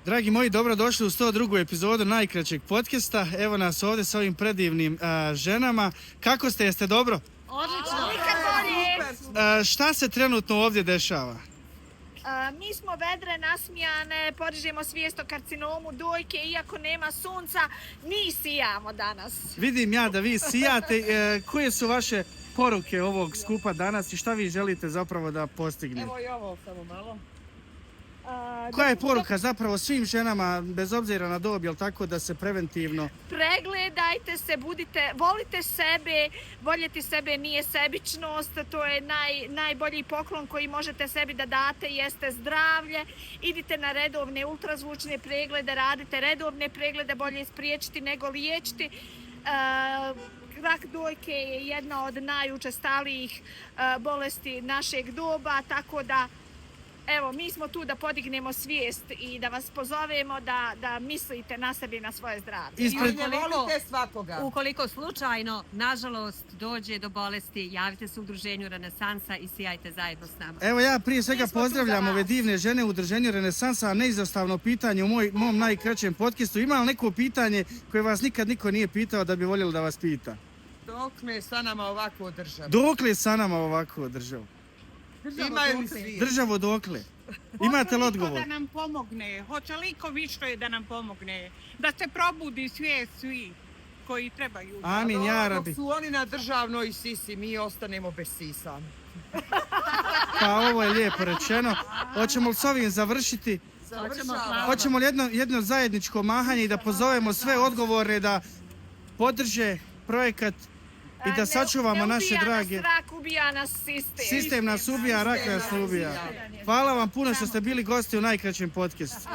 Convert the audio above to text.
Dragi moji, dobrodošli u 102. epizodu najkraćeg podcasta. Evo nas ovdje sa ovim predivnim ženama. Kako ste? Jeste dobro? Odlično. Šta se trenutno ovdje dešava? Mi smo vedre, nasmijane, podižemo svijest o karcinomu dojke, iako nema sunca, mi sijamo danas. Vidim ja da vi sijate. Koje su vaše poruke ovog skupa danas i šta vi želite zapravo da postignete? Evo i ovo samo malo. Koja je poruka zapravo svim ženama, bez obzira na dob, jel tako, da se preventivno... Pregledajte se, volite sebe, voljeti sebe nije sebičnost, to je najbolji poklon koji možete sebi da date, jeste zdravlje. Idite na redovne ultrazvučne preglede, radite redovne preglede, bolje spriječiti nego liječiti. Rak dojke je jedna od najučestalijih bolesti našeg doba, tako da evo, mi smo tu da podignemo svijest i da vas pozovemo da mislite na sebi i na svoje zdravlje. Volite svakoga. Ukoliko slučajno, nažalost, dođe do bolesti, javite se u udruženju Renesansa i sijajte zajedno s nama. Evo ja prije svega pozdravljam ove divne žene u udruženju Renesansa, a neizostavno pitanje u mom najkraćem podcastu. Ima li neko pitanje koje vas nikad niko nije pitao da bi voljeli da vas pita? Dokle je sa nama ovako država? Dokle je sa nama ovako država? Imaju li svi? Državo dokle? Imate li odgovor? Da nam pomogne, hoće li ko više da nam pomogne, da se probudi svijest svi koji trebaju. Amin, ja rabi. Dok su oni na državnoj sisi, mi ostanemo bez sisa. Pa ovo je lijepo rečeno. Hoćemo li s ovim završiti? Hoćemo li jedno zajedničko mahanje i da pozovemo sve odgovorne da podrže projekat i da sačuvamo naše drage... Ne ubija nas rak, ubija nas sistem. Sistem nas ubija, rak nas ubija. Hvala vam puno što ste bili gosti u najkraćem podcastu.